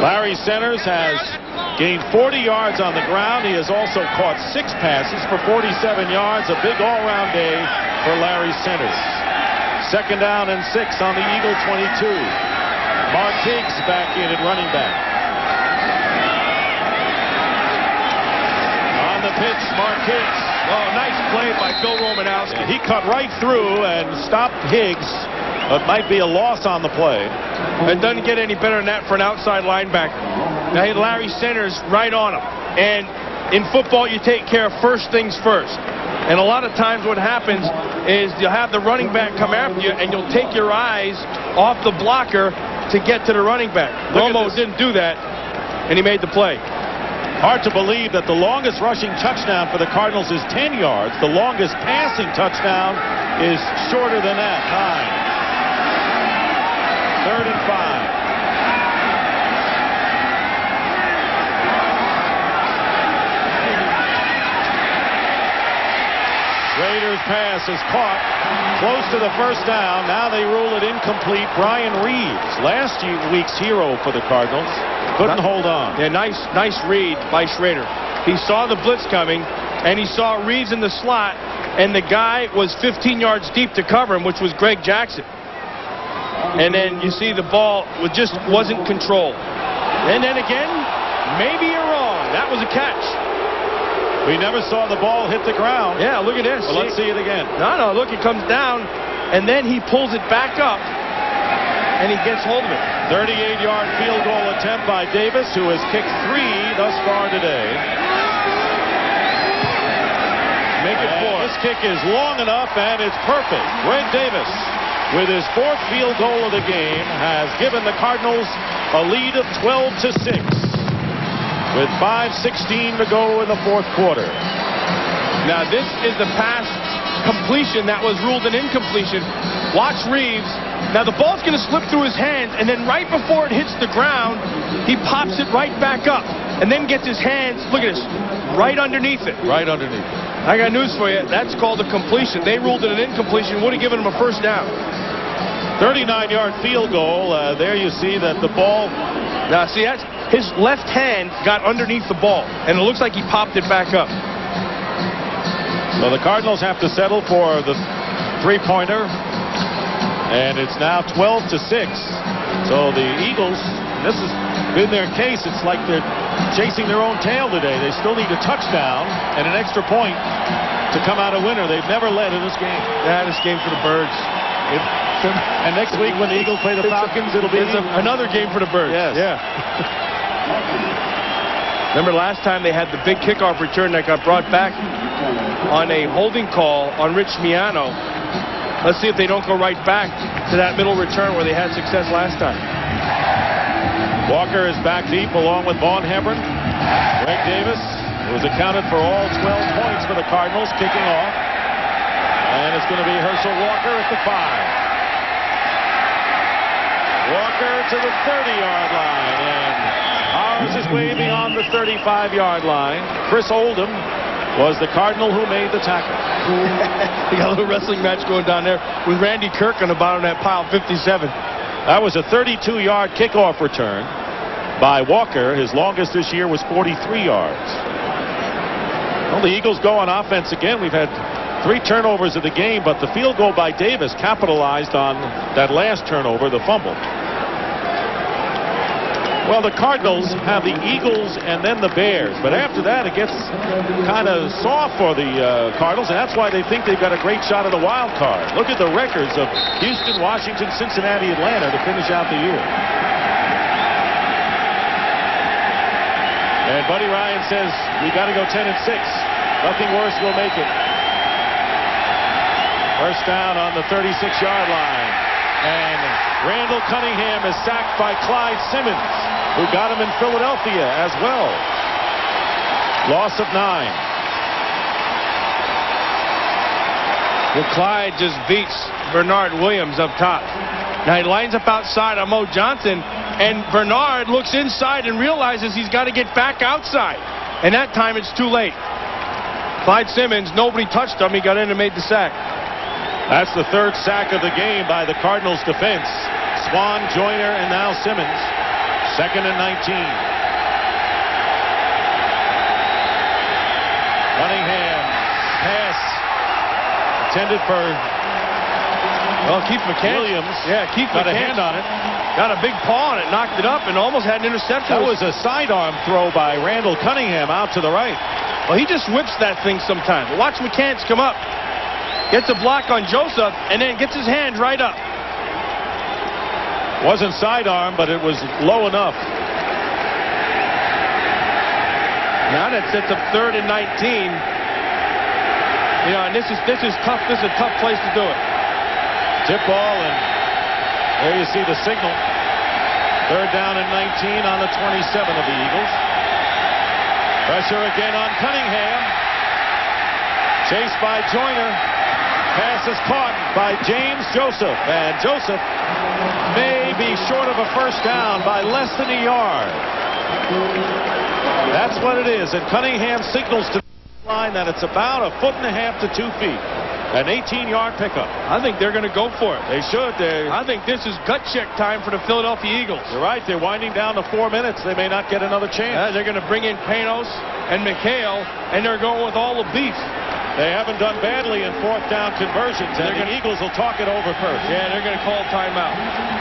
Larry Centers has gained 40 yards on the ground. He has also caught 6 passes for 47 yards. A big all-round day for Larry Centers. 2nd down and 6 on the Eagle 22. Mark Higgs back in at running back. On the pitch, Mark Higgs. Oh, nice play by Bill Romanowski. He cut right through and stopped Higgs. It might be a loss on the play. It doesn't get any better than that for an outside linebacker. Now, hit Larry Centers right on him. And in football, you take care of first things first. And a lot of times what happens is you'll have the running back come after you, and you'll take your eyes off the blocker to get to the running back. Romo didn't do that, and he made the play. Hard to believe that the longest rushing touchdown for the Cardinals is 10 yards. The longest passing touchdown is shorter than that, 9. 3rd and 5. Raiders pass is caught close to the 1st down. Now they rule it incomplete. Brian Reeves, last week's hero for the Cardinals, couldn't hold on. Yeah, nice read by Schrader. He saw the blitz coming, and he saw Reeves in the slot, and the guy was 15 yards deep to cover him, which was Greg Jackson. And then you see the ball just wasn't controlled. And then again, maybe you're wrong. That was a catch. We never saw the ball hit the ground. Yeah, look at this. Well, let's see it again. No, look, it comes down, and then he pulls it back up, and he gets hold of it. 38-yard field goal attempt by Davis, who has kicked 3 thus far today. Make it 4. This kick is long enough, and it's perfect. Greg Davis, with his 4th field goal of the game, has given the Cardinals a lead of 12-6. With 5:16 to go in the 4th quarter. Now this is the pass completion that was ruled an incompletion. Watch Reeves. Now the ball's going to slip through his hands, and then right before it hits the ground, he pops it right back up, and then gets his hands, look at this, right underneath it. Right underneath. I got news for you. That's called a completion. They ruled it an incompletion. Would have given him a 1st down. 39-yard field goal. There you see that the ball. Now see, that's his left hand got underneath the ball, and it looks like he popped it back up. So the Cardinals have to settle for the 3-pointer, and it's now 12-6. So the Eagles, this has been their case. It's like they're chasing their own tail today. They still need a touchdown and an extra point to come out a winner. They've never led in this game. Yeah, this game for the Birds. And next week when the Eagles play the Falcons, it'll be another game for the Birds. Yes. Yeah. Remember last time they had the big kickoff return that got brought back on a holding call on Rich Miano. Let's see if they don't go right back to that middle return where they had success last time. Walker is back deep along with Vaughn Hebron. Greg Davis, who has accounted for all 12 points for the Cardinals, kicking off. And it's going to be Herschel Walker at the 5. Walker to the 30-yard line, and ours is way beyond the 35-yard line. Chris Oldham was the Cardinal who made the tackle. They got a little wrestling match going down there with Randy Kirk on the bottom of that pile, 57. That was a 32-yard kickoff return by Walker. His longest this year was 43 yards. Well, the Eagles go on offense again. We've had 3 turnovers of the game, but the field goal by Davis capitalized on that last turnover, the fumble. Well, the Cardinals have the Eagles and then the Bears, but after that it gets kind of soft for the Cardinals, and that's why they think they've got a great shot at the wild card. Look at the records of Houston, Washington, Cincinnati, Atlanta to finish out the year. And Buddy Ryan says we got to go 10-6. Nothing worse will make it. 1st down on the 36-yard line. And Randall Cunningham is sacked by Clyde Simmons, who got him in Philadelphia as well. Loss of 9. Well, Clyde just beats Bernard Williams up top. Now he lines up outside on Mo Johnson, and Bernard looks inside and realizes he's got to get back outside. And that time it's too late. Clyde Simmons, nobody touched him. He got in and made the sack. That's the 3rd sack of the game by the Cardinals defense. Swan, Joyner, and now Simmons. 2nd and 19. Cunningham pass intended for Keith McCann. Williams. Yeah, Keith got a McCann hand on it. Got a big paw on it, knocked it up, and almost had an interception. That was a sidearm throw by Randall Cunningham out to the right. Well, he just whips that thing sometimes. Watch McCants come up. Gets a block on Joseph, and then gets his hand right up. Wasn't sidearm, but it was low enough. Now that sets up 3rd and 19. You know, and this is tough. This is a tough place to do it. Tip ball, and there you see the signal. 3rd down and 19 on the 27 of the Eagles. Pressure again on Cunningham. Chased by Joyner. Pass is caught by James Joseph. And Joseph may be short of a first down by less than a yard. That's what it is. And Cunningham signals to the line that it's about 1.5 to 2 feet. An 18-yard pickup. I think they're going to go for it. They should. I think this is gut check time for the Philadelphia Eagles. You're right. They're winding down to 4 minutes. They may not get another chance. They're going to bring in Panos and McHale, and they're going with all the beef. They haven't done badly in 4th down conversions, and the Eagles will talk it over first. Yeah, they're going to call timeout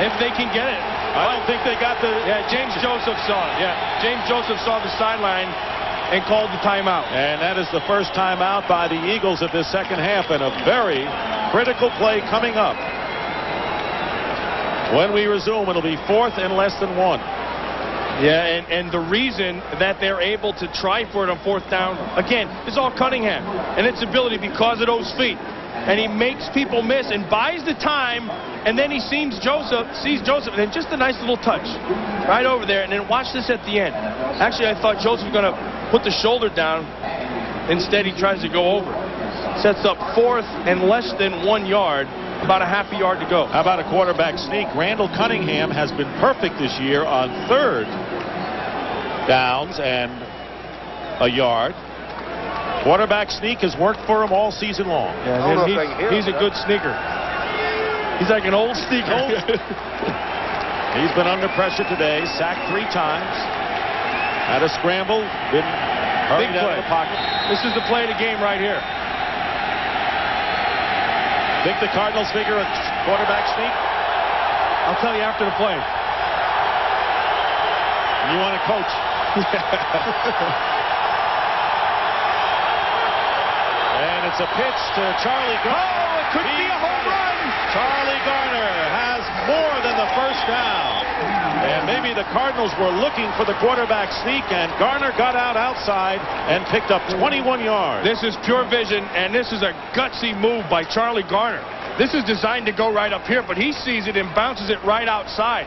if they can get it. I don't think they got the... Yeah, James Joseph saw it. Yeah, James Joseph saw the sideline and called the timeout. And that is the first timeout by the Eagles of this second half, and a very critical play coming up. When we resume, it'll be 4th and less than 1. Yeah, and the reason that they're able to try for it on 4th down, again, is all Cunningham and its ability because of those feet. And he makes people miss and buys the time, and then he sees Joseph, and then just a nice little touch right over there. And then watch this at the end. Actually, I thought Joseph was going to put the shoulder down. Instead, he tries to go over. Sets up 4th and less than 1 yard. About a half a yard to go. How about a quarterback sneak? Randall Cunningham has been perfect this year on 3rd downs and a yard. Quarterback sneak has worked for him all season long. Yeah, he's a good sneaker. He's like an old sneaker. He's been under pressure today. Sacked 3 times. Had a scramble. Been hurried out of the pocket. This is the play of the game right here. Think the Cardinals figure a quarterback sneak? I'll tell you after the play. You want to coach? And it's a pitch to Charlie Garner. Oh, it could be a home run. Charlie Garner has more than the first down. And maybe the Cardinals were looking for the quarterback sneak, and Garner got out outside and picked up 21 yards. This is pure vision, and this is a gutsy move by Charlie Garner. This is designed to go right up here, but he sees it and bounces it right outside.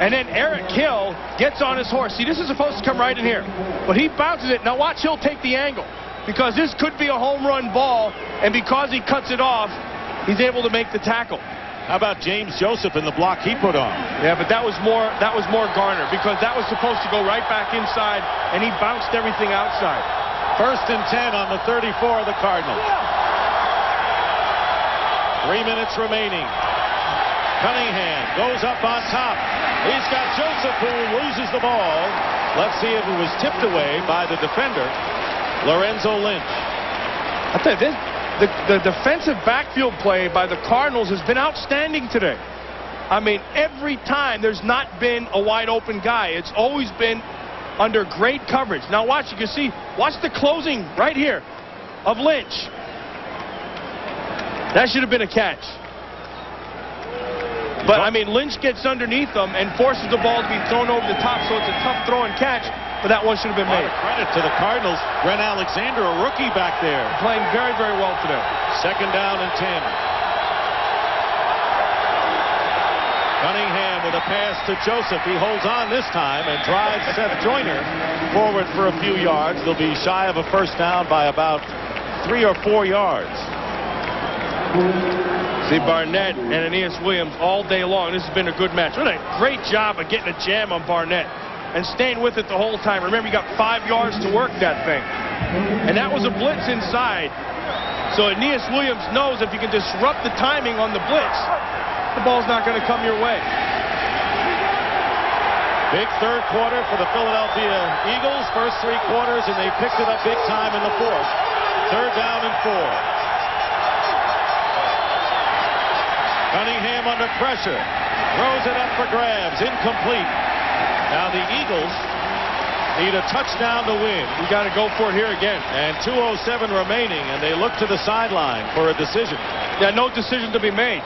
And then Eric Hill gets on his horse. See, this is supposed to come right in here, but he bounces it. Now watch Hill take the angle, because this could be a home run ball, and because he cuts it off, he's able to make the tackle. How about James Joseph and the block he put on? Yeah, but that was more Garner, because that was supposed to go right back inside, and he bounced everything outside. 1st and 10 on the 34 of the Cardinals. 3 minutes remaining. Cunningham goes up on top. He's got Joseph, who loses the ball. Let's see if it was tipped away by the defender, Lorenzo Lynch. I tell you, the defensive backfield play by the Cardinals has been outstanding today. I mean, every time there's not been a wide open guy. It's always been under great coverage. Now watch, you can see, watch the closing right here of Lynch. That should have been a catch. But, I mean, Lynch gets underneath them and forces the ball to be thrown over the top, so it's a tough throw and catch, but that one should have been made. Credit to the Cardinals. Brent Alexander, a rookie back there. Playing very, very well today. 2nd down and 10. Cunningham with a pass to Joseph. He holds on this time and drives Seth Joyner forward for a few yards. They'll be shy of a first down by about 3 or 4 yards. See Barnett and Aeneas Williams all day long. This has been a good match. What a great job of getting a jam on Barnett and staying with it the whole time. Remember, you got 5 yards to work that thing. And that was a blitz inside. So Aeneas Williams knows if you can disrupt the timing on the blitz, the ball's not going to come your way. Big third quarter for the Philadelphia Eagles. First 3 quarters, and they picked it up big time in the fourth. Third down and 4. Cunningham under pressure. Throws it up for grabs. Incomplete. Now the Eagles need a touchdown to win. You got to go for it here again. And 2:07 remaining, and they look to the sideline for a decision. Yeah, no decision to be made.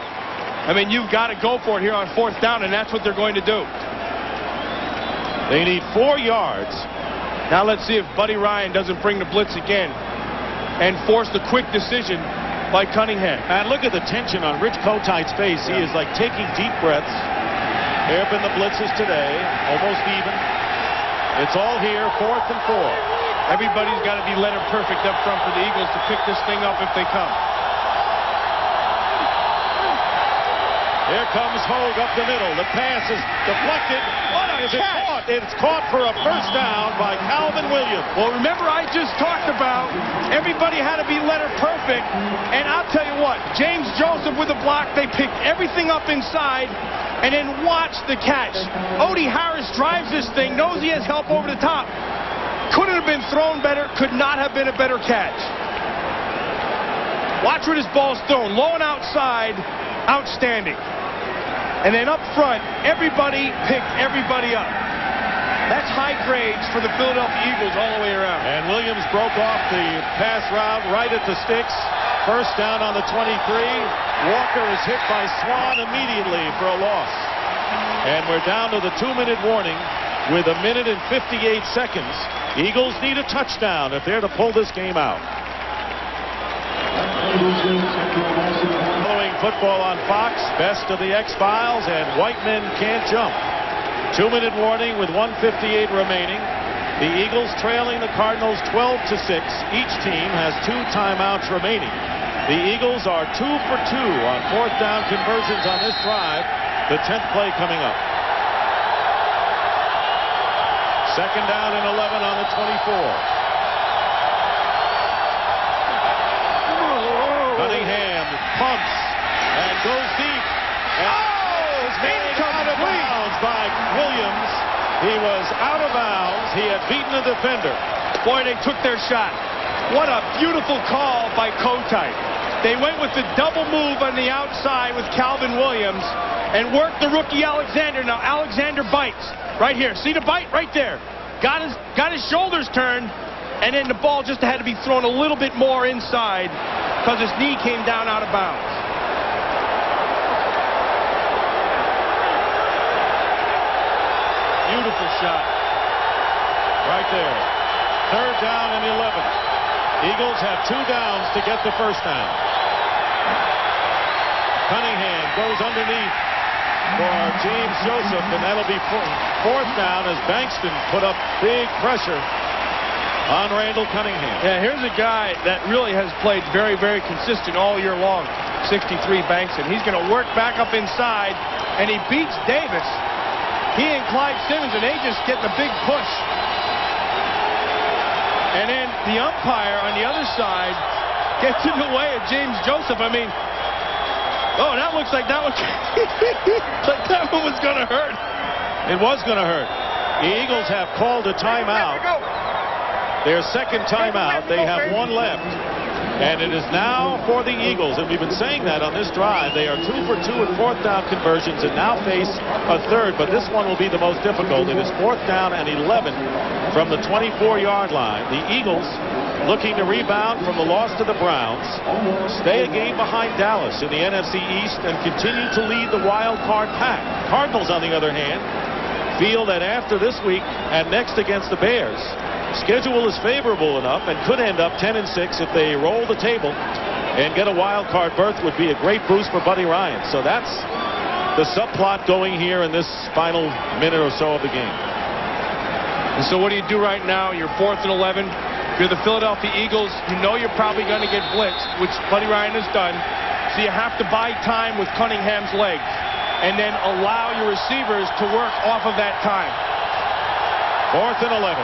I mean, you've got to go for it here on 4th down, and that's what they're going to do. They need 4 yards. Now let's see if Buddy Ryan doesn't bring the blitz again and force the quick decision by Cunningham. And look at the tension on Rich Kotite's face. He is like taking deep breaths. There have been the blitzes today, almost even. It's all here, 4th and 4. Everybody's got to be letter perfect up front for the Eagles to pick this thing up if they come. Here comes Hogue up the middle. The pass is deflected. What a catch! It's caught for a first down by Calvin Williams. Well, remember I just talked about everybody had to be letter perfect. And I'll tell you what, James Joseph with a block, they picked everything up inside and then watch the catch. Odie Harris drives this thing, knows he has help over the top. Couldn't have been thrown better, could not have been a better catch. Watch where this ball's thrown. Low and outside, outstanding. And then up front, everybody picked everybody up. That's high grades for the Philadelphia Eagles all the way around. And Williams broke off the pass route right at the sticks. First down on the 23. Walker is hit by Swan immediately for a loss. And we're down to the 2-minute warning with 1 minute and 58 seconds. Eagles need a touchdown if they're to pull this game out. Following football on Fox, Best of the X-Files and White Men Can't Jump. 2-minute warning with 1:58 remaining. The Eagles trailing the Cardinals 12-6. Each team has 2 timeouts remaining. The Eagles are 2 for 2 on 4th down conversions on this drive. The 10th play coming up. Second down and 11 on the 24. Cunningham pumps and goes deep. And is made out of bounds by Williams. He was out of bounds. He had beaten a defender. Boy, they took their shot. What a beautiful call by Kotite. They went with the double move on the outside with Calvin Williams and worked the rookie Alexander. Now Alexander bites right here. See the bite right there. Got his shoulders turned, and then the ball just had to be thrown a little bit more inside because his knee came down out of bounds. Beautiful shot. Right there. Third down and 11. Eagles have 2 downs to get the first down. Cunningham goes underneath for James Joseph, and that'll be 4th down as Bankston put up big pressure on Randall Cunningham. Yeah, here's a guy that really has played very, very consistent all year long. 63 Bankston. He's going to work back up inside, and he beats Davis. He and Clyde Simmons, and they just get the big push. And then the umpire on the other side gets in the way of James Joseph. I mean, oh, that looks like that was like that one was going to hurt. It was going to hurt. The Eagles have called a timeout. Their second timeout. They have 1 left. And it is now for the Eagles. And we've been saying that on this drive. They are 2 for 2 in 4th down conversions and now face a third. But this one will be the most difficult. It is 4th down and 11 from the 24-yard line. The Eagles looking to rebound from the loss to the Browns, stay a game behind Dallas in the NFC East, and continue to lead the wild card pack. Cardinals, on the other hand, feel that after this week and next against the Bears, schedule is favorable enough and could end up 10-6 if they roll the table and get a wild card berth. Would be a great boost for Buddy Ryan. So that's the subplot going here in this final minute or so of the game. And so what do you do right now? You're 4th and 11. You're the Philadelphia Eagles. You know you're probably going to get blitzed, which Buddy Ryan has done. So you have to buy time with Cunningham's legs and then allow your receivers to work off of that time. 4th and 11.